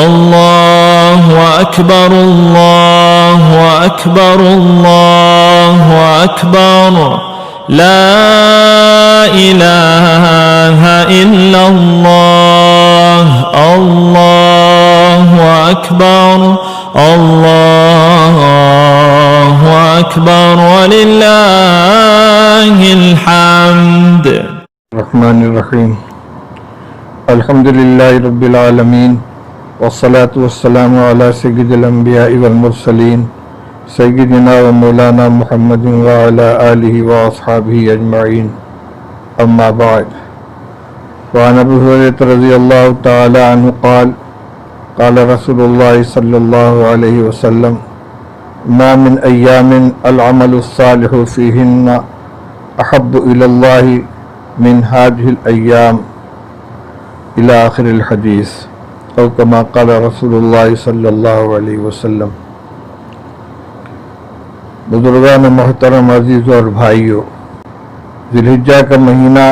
الله أكبر الله أكبر الله أكبر لا إله إلا الله الله أكبر الله أكبر ولله الحمد. الرحمن الرحیم. الحمد للہ رب العالمین والصلاة والسلام علی سید الانبیاء والمرسلین سیدنا و مولانا محمد وعلی آلہ واصحابہ اجمعین. اما بعد. وعن ابی ہریرہ رضی اللہ تعالی عنہ قال قال رسول اللہ صلی اللہ علیہ وسلم ما من ایام العمل الصالح فیہن احب الی اللہ من هذه الایام الى آخر الحدیث او کما قال رسول اللہ صلی اللہ علیہ وسلم. بزرگان محترم، عزیزوں اور بھائیوں، ذی الحجہ کا مہینہ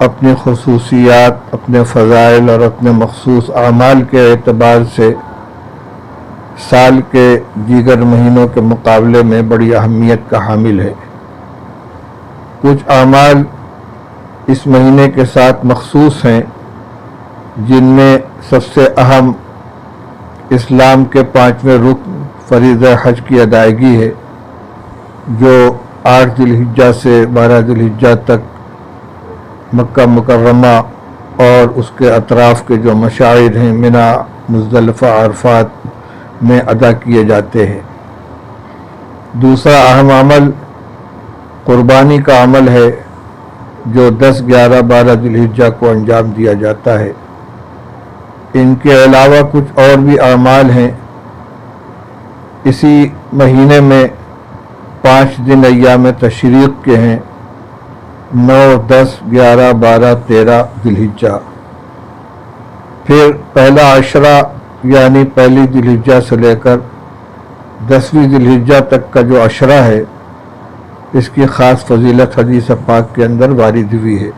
اپنی خصوصیات، اپنے فضائل اور اپنے مخصوص اعمال کے اعتبار سے سال کے دیگر مہینوں کے مقابلے میں بڑی اہمیت کا حامل ہے. کچھ اعمال اس مہینے کے ساتھ مخصوص ہیں، جن میں سب سے اہم اسلام کے 5ویں رکن فریضہ حج کی ادائیگی ہے، جو 8 ذی الحجہ سے 12 ذی الحجہ تک مکہ مکرمہ اور اس کے اطراف کے جو مشاعر ہیں منی، مزدلفہ، عرفات میں ادا کیے جاتے ہیں. دوسرا اہم عمل قربانی کا عمل ہے، جو 10، 11، 12 ذی الحجہ کو انجام دیا جاتا ہے. ان کے علاوہ کچھ اور بھی اعمال ہیں. اسی مہینے میں 5 دن ایام تشریق کے ہیں، 9، 10، 11، 12، 13 ذی الحجہ. پھر پہلا عشرہ یعنی پہلی ذی الحجہ سے لے کر 10ویں ذی الحجہ تک کا جو عشرہ ہے، اس کی خاص فضیلت حدیث پاک کے اندر وارد ہوئی ہے.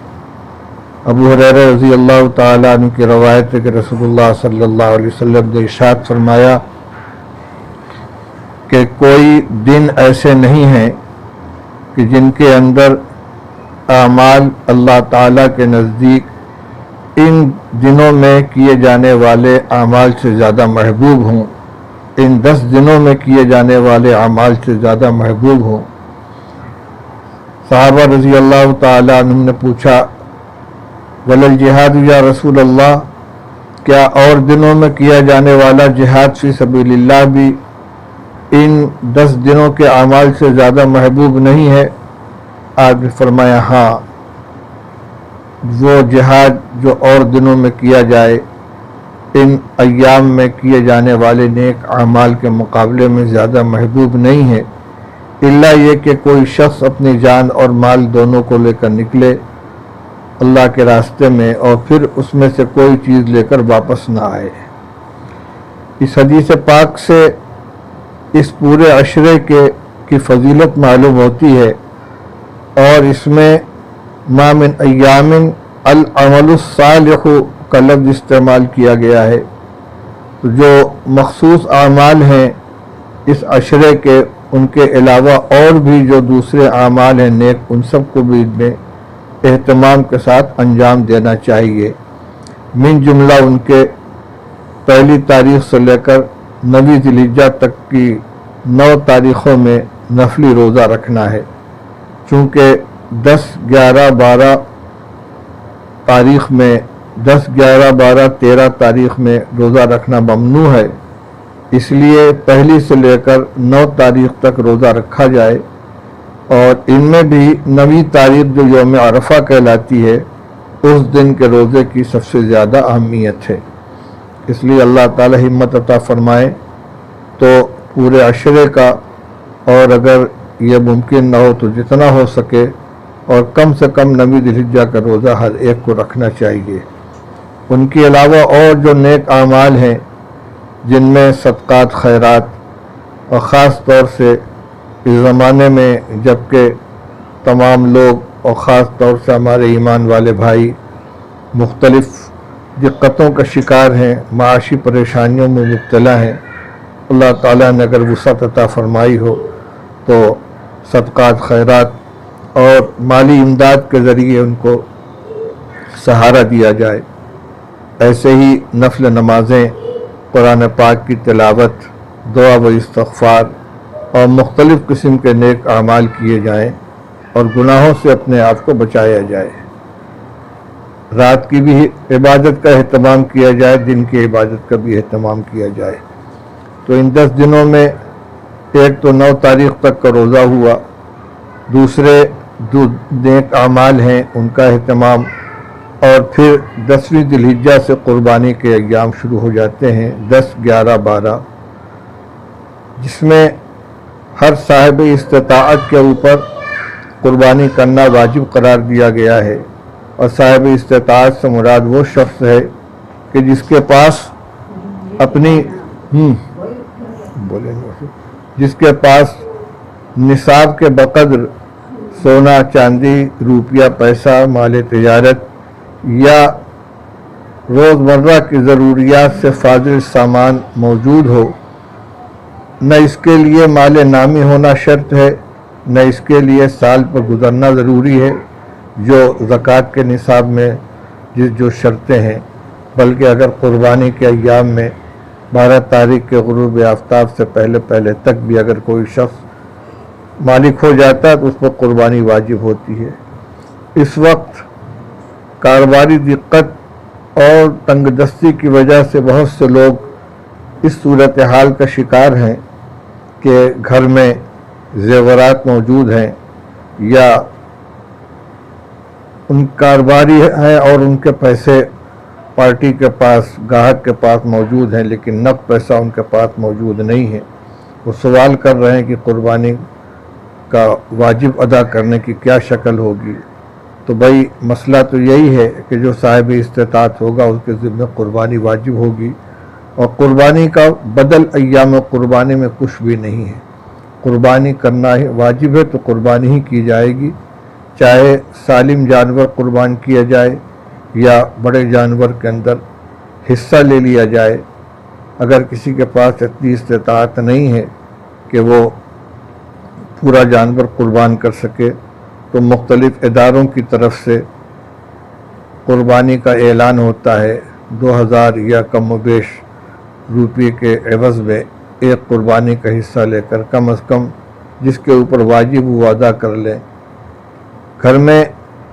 ابو ہریرہ رضی اللہ تعالیٰ عنہ کی روایت ہے کہ رسول اللہ صلی اللہ علیہ وسلم نے ارشاد فرمایا کہ کوئی دن ایسے نہیں ہیں کہ جن کے اندر اعمال اللہ تعالیٰ کے نزدیک ان دنوں میں کیے جانے والے اعمال سے زیادہ محبوب ہوں، ان 10 دنوں میں کیے جانے والے اعمال سے زیادہ محبوب ہوں. صحابہ رضی اللہ تعالیٰ عنہ نے پوچھا وَلَلْجِہَادُ یا رسول اللہ، کیا اور دنوں میں کیا جانے والا جہاد فی سبیل اللہ بھی ان 10 دنوں کے اعمال سے زیادہ محبوب نہیں ہے؟ آپ نے فرمایا ہاں، وہ جہاد جو اور دنوں میں کیا جائے ان ایام میں کیے جانے والے نیک اعمال کے مقابلے میں زیادہ محبوب نہیں ہے، الا یہ کہ کوئی شخص اپنی جان اور مال دونوں کو لے کر نکلے اللہ کے راستے میں اور پھر اس میں سے کوئی چیز لے کر واپس نہ آئے. اس حدیث پاک سے اس پورے عشرے کی فضیلت معلوم ہوتی ہے، اور اس میں ما من ایام العمل الصالح کا لفظ استعمال کیا گیا ہے. تو جو مخصوص اعمال ہیں اس عشرے کے، ان کے علاوہ اور بھی جو دوسرے اعمال ہیں نیک، ان سب کو بھی ان میں اہتمام کے ساتھ انجام دینا چاہیے. من جملہ ان کے پہلی تاریخ سے لے کر 9 ذی الحجہ تک کی 9 تاریخوں میں نفلی روزہ رکھنا ہے. چونکہ 10، 11، 12 تاریخ میں 10، 11، 12، 13 تاریخ میں روزہ رکھنا ممنوع ہے، اس لیے پہلی سے لے کر 9 تاریخ تک روزہ رکھا جائے. اور ان میں بھی 9ویں تاریخ جو یوم عرفہ کہلاتی ہے، اس دن کے روزے کی سب سے زیادہ اہمیت ہے. اس لیے اللہ تعالی ہمت عطا فرمائے تو پورے عشرے کا، اور اگر یہ ممکن نہ ہو تو جتنا ہو سکے اور کم سے کم 9 ذی الحجہ کا روزہ ہر ایک کو رکھنا چاہیے. ان کے علاوہ اور جو نیک اعمال ہیں جن میں صدقات، خیرات، اور خاص طور سے اس زمانے میں جب کہ تمام لوگ اور خاص طور سے ہمارے ایمان والے بھائی مختلف دقتوں کا شکار ہیں، معاشی پریشانیوں میں مبتلا ہیں، اللہ تعالیٰ نے اگر وسعت عطا فرمائی ہو تو صدقات، خیرات اور مالی امداد کے ذریعے ان کو سہارا دیا جائے۔ ایسے ہی نفل نمازیں، قرآن پاک کی تلاوت، دعا و استغفار اور مختلف قسم کے نیک اعمال کیے جائیں اور گناہوں سے اپنے آپ کو بچایا جائے۔ رات کی بھی عبادت کا اہتمام کیا جائے، دن کی عبادت کا بھی اہتمام کیا جائے۔ تو ان 10 دنوں میں ایک تو 9 تاریخ تک کا روزہ ہوا، دوسرے جو نیک اعمال ہیں ان کا اہتمام، اور پھر 10ویں ذی الحجہ سے قربانی کے ایام شروع ہو جاتے ہیں، 10، 11، 12، جس میں ہر صاحب استطاعت کے اوپر قربانی کرنا واجب قرار دیا گیا ہے۔ اور صاحب استطاعت سے مراد وہ شخص ہے کہ جس کے پاس اپنی جس کے پاس نصاب کے بقدر سونا، چاندی، روپیہ، پیسہ، مال تجارت یا روزمرہ کی ضروریات سے فاضل سامان موجود ہو۔ نہ اس کے لیے مال نامی ہونا شرط ہے، نہ اس کے لیے سال پر گزرنا ضروری ہے جو زکوٰۃ کے نصاب میں جو شرطیں ہیں، بلکہ اگر قربانی کے ایام میں 12 تاریخ کے غروب آفتاب سے پہلے تک بھی اگر کوئی شخص مالک ہو جاتا ہے تو اس پر قربانی واجب ہوتی ہے۔ اس وقت کاروباری دقت اور تنگ دستی کی وجہ سے بہت سے لوگ اس صورتحال کا شکار ہیں کہ گھر میں زیورات موجود ہیں یا ان کاروباری ہیں اور ان کے پیسے پارٹی کے پاس، گاہک کے پاس موجود ہیں، لیکن نقد پیسہ ان کے پاس موجود نہیں ہے۔ وہ سوال کر رہے ہیں کہ قربانی کا واجب ادا کرنے کی کیا شکل ہوگی۔ تو بھائی مسئلہ تو یہی ہے کہ جو صاحب استطاعت ہوگا اس کے ذمہ قربانی واجب ہوگی، اور قربانی کا بدل ایام قربانی میں کچھ بھی نہیں ہے۔ قربانی کرنا ہی واجب ہے تو قربانی ہی کی جائے گی، چاہے سالم جانور قربان کیا جائے یا بڑے جانور کے اندر حصہ لے لیا جائے۔ اگر کسی کے پاس اتنی استطاعت نہیں ہے کہ وہ پورا جانور قربان کر سکے تو مختلف اداروں کی طرف سے قربانی کا اعلان ہوتا ہے، 2000 یا کم و بیش روپے کے عوض میں ایک قربانی کا حصہ لے کر کم از کم جس کے اوپر واجب وہ ادا کر لیں۔ گھر میں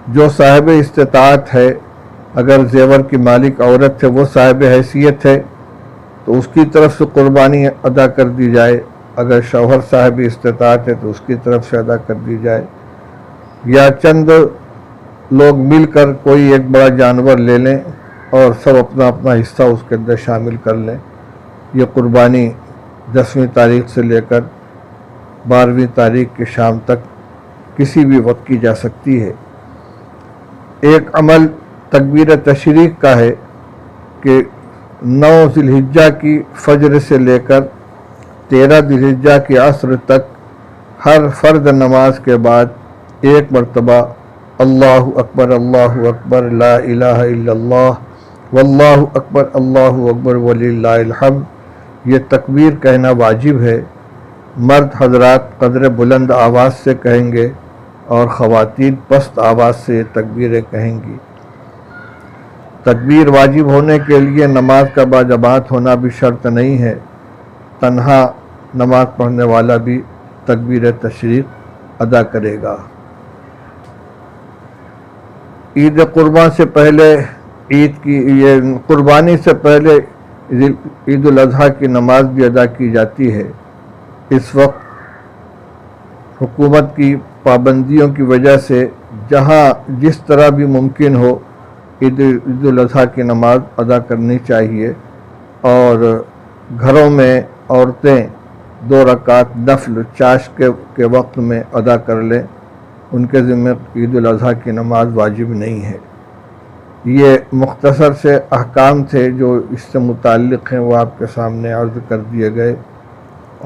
جو صاحب استطاعت ہے، اگر زیور کی مالک عورت ہے وہ صاحب حیثیت ہے تو اس کی طرف سے قربانی ادا کر دی جائے، اگر شوہر صاحب استطاعت ہے تو اس کی طرف سے ادا کر دی جائے، یا چند لوگ مل کر کوئی ایک بڑا جانور لے لیں اور سب اپنا اپنا حصہ اس کے اندر شامل کر لیں۔ یہ قربانی 10ویں تاریخ سے لے کر 12ویں تاریخ کی شام تک کسی بھی وقت کی جا سکتی ہے۔ ایک عمل تکبیر تشریق کا ہے کہ 9 ذی الحجہ کی فجر سے لے کر 13 ذی الحجہ کی عصر تک ہر فرض نماز کے بعد ایک مرتبہ اللہ اکبر لا الہ الا اللہ واللہ اکبر وللہ الحمد، یہ تکبیر کہنا واجب ہے۔ مرد حضرات قدر بلند آواز سے کہیں گے اور خواتین پست آواز سے یہ تکبیریں کہیں گی۔ تکبیر واجب ہونے کے لیے نماز کا باجماعت ہونا بھی شرط نہیں ہے، تنہا نماز پڑھنے والا بھی تکبیر تشریق ادا کرے گا۔ عید قربان سے پہلے قربانی سے پہلے عید الاضحیٰ کی نماز بھی ادا کی جاتی ہے۔ اس وقت حکومت کی پابندیوں کی وجہ سے جہاں جس طرح بھی ممکن ہو عید الاضحیٰ کی نماز ادا کرنی چاہیے، اور گھروں میں عورتیں 2 رکعت نفل چاش کے وقت میں ادا کر لیں، ان کے ذمہ عید الاضحیٰ کی نماز واجب نہیں ہے۔ یہ مختصر سے احکام تھے جو اس سے متعلق ہیں، وہ آپ کے سامنے عرض کر دیے گئے،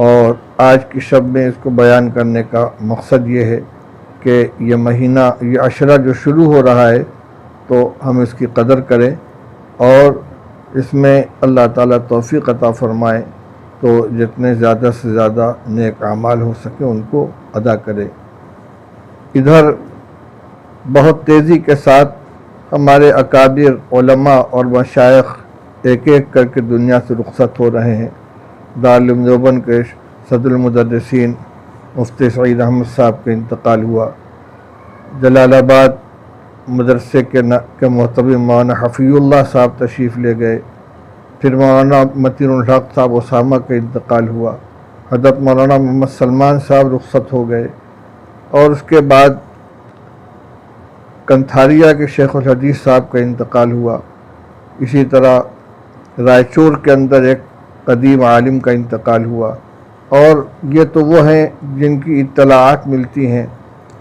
اور آج کی شب میں اس کو بیان کرنے کا مقصد یہ ہے کہ یہ مہینہ، یہ عشرہ جو شروع ہو رہا ہے تو ہم اس کی قدر کریں، اور اس میں اللہ تعالیٰ توفیق عطا فرمائے تو جتنے زیادہ سے زیادہ نیک اعمال ہو سکے ان کو ادا کرے۔ ادھر بہت تیزی کے ساتھ ہمارے اکابر علماء اور مشائخ ایک ایک کر کے دنیا سے رخصت ہو رہے ہیں۔ دارالعلوم دیوبند کے صدر المدرسین مفتی سعید احمد صاحب کا انتقال ہوا، جلال آباد مدرسے کے محتوی مولانا حفیظ اللہ صاحب تشریف لے گئے، پھر مولانا متین الحق صاحب اسامہ کا انتقال ہوا، حضرت مولانا محمد سلمان صاحب رخصت ہو گئے، اور اس کے بعد کنتھاریہ کے شیخ الحدیث صاحب کا انتقال ہوا۔ اسی طرح رائچور کے اندر ایک قدیم عالم کا انتقال ہوا، اور یہ تو وہ ہیں جن کی اطلاعات ملتی ہیں۔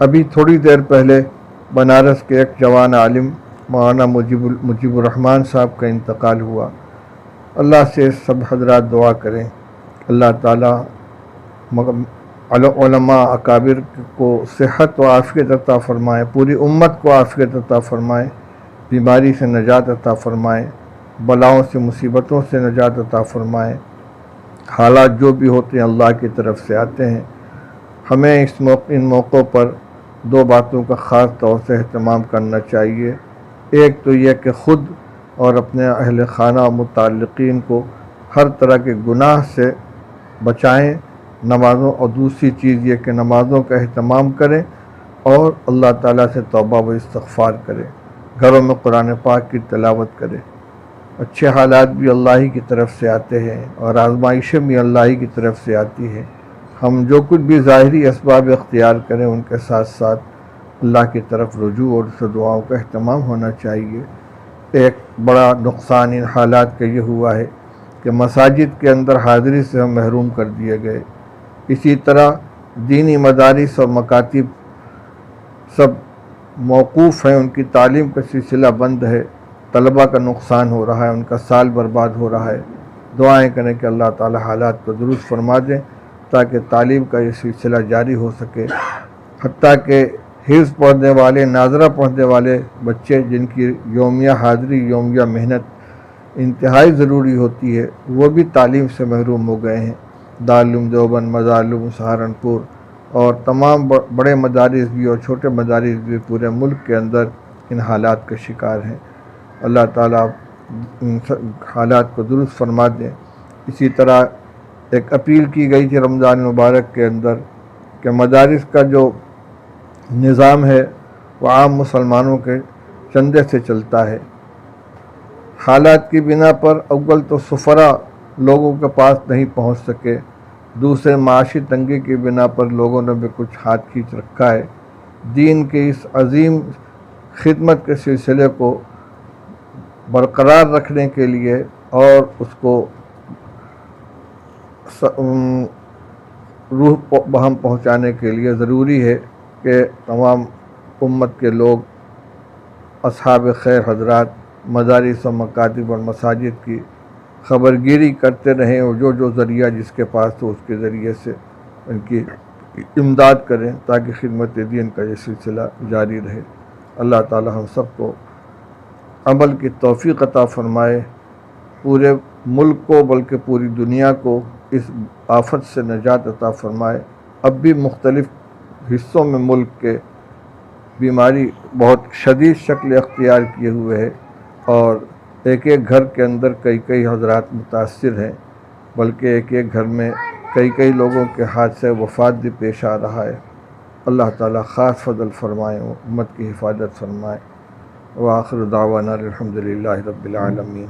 ابھی تھوڑی دیر پہلے بنارس کے ایک جوان عالم مولانا مجیب الرحمن صاحب کا انتقال ہوا۔ اللہ سے سب حضرات دعا کریں، اللہ تعالیٰ علماء اکابر کو صحت و عافیت عطا فرمائے، پوری امت کو عافیت عطا فرمائے، بیماری سے نجات عطا فرمائے، بلاؤں سے مصیبتوں سے نجات عطا فرمائے۔ حالات جو بھی ہوتے ہیں اللہ کی طرف سے آتے ہیں۔ ہمیں ان موقعوں پر دو باتوں کا خاص طور سے اہتمام کرنا چاہیے۔ ایک تو یہ کہ خود اور اپنے اہل خانہ و متعلقین کو ہر طرح کے گناہ سے بچائیں نمازوں، اور دوسری چیز یہ کہ نمازوں کا اہتمام کریں اور اللہ تعالیٰ سے توبہ و استغفار کریں، گھروں میں قرآن پاک کی تلاوت کریں۔ اچھے حالات بھی اللہ ہی کی طرف سے آتے ہیں اور آزمائشیں بھی اللہ ہی کی طرف سے آتی ہیں۔ ہم جو کچھ بھی ظاہری اسباب اختیار کریں ان کے ساتھ ساتھ اللہ کی طرف رجوع اور اس دعاؤں کا اہتمام ہونا چاہیے۔ ایک بڑا نقصان ان حالات کا یہ ہوا ہے کہ مساجد کے اندر حاضری سے ہم محروم کر دیے گئے۔ اسی طرح دینی مدارس اور مکاتب سب موقوف ہیں، ان کی تعلیم کا سلسلہ بند ہے، طلبہ کا نقصان ہو رہا ہے، ان کا سال برباد ہو رہا ہے۔ دعائیں کریں کہ اللہ تعالی حالات کو درست فرما دیں تاکہ تعلیم کا یہ سلسلہ جاری ہو سکے، حتیٰ کہ حفظ پڑھنے والے، ناظرہ پڑھنے والے بچے جن کی یومیہ حاضری، یومیہ محنت انتہائی ضروری ہوتی ہے، وہ بھی تعلیم سے محروم ہو گئے ہیں۔ دارالعلوم دیوبند، مدارالعلوم سہارنپور اور تمام بڑے مدارس بھی اور چھوٹے مدارس بھی پورے ملک کے اندر ان حالات کا شکار ہیں۔ اللہ تعالیٰ ان حالات کو درست فرما دیں۔ اسی طرح ایک اپیل کی گئی تھی رمضان مبارک کے اندر کہ مدارس کا جو نظام ہے وہ عام مسلمانوں کے چندے سے چلتا ہے۔ حالات کی بنا پر اول تو سفرا لوگوں کے پاس نہیں پہنچ سکے، دوسرے معاشی تنگی کی بنا پر لوگوں نے بھی کچھ ہاتھ کھینچ رکھا ہے۔ دین کے اس عظیم خدمت کے سلسلے کو برقرار رکھنے کے لیے اور اس کو روح بہم پہنچانے کے لیے ضروری ہے کہ تمام امت کے لوگ، اصحاب خیر حضرات، مدارس و مکاتب اور مساجد کی خبرگیری کرتے رہیں، اور جو ذریعہ جس کے پاس ہو اس کے ذریعے سے ان کی امداد کریں تاکہ خدمت دین کا یہ سلسلہ جاری رہے۔ اللہ تعالی ہم سب کو عمل کی توفیق عطا فرمائے، پورے ملک کو بلکہ پوری دنیا کو اس آفت سے نجات عطا فرمائے۔ اب بھی مختلف حصوں میں ملک کے بیماری بہت شدید شکل اختیار کیے ہوئے ہے، اور ایک ایک گھر کے اندر کئی حضرات متاثر ہیں، بلکہ ایک ایک گھر میں کئی لوگوں کے ہاتھ سے وفات بھی پیش آ رہا ہے۔ اللہ تعالیٰ خاص فضل فرمائے، امت کی حفاظت فرمائے۔ وآخر دعوانا الحمدللہ رب العالمین۔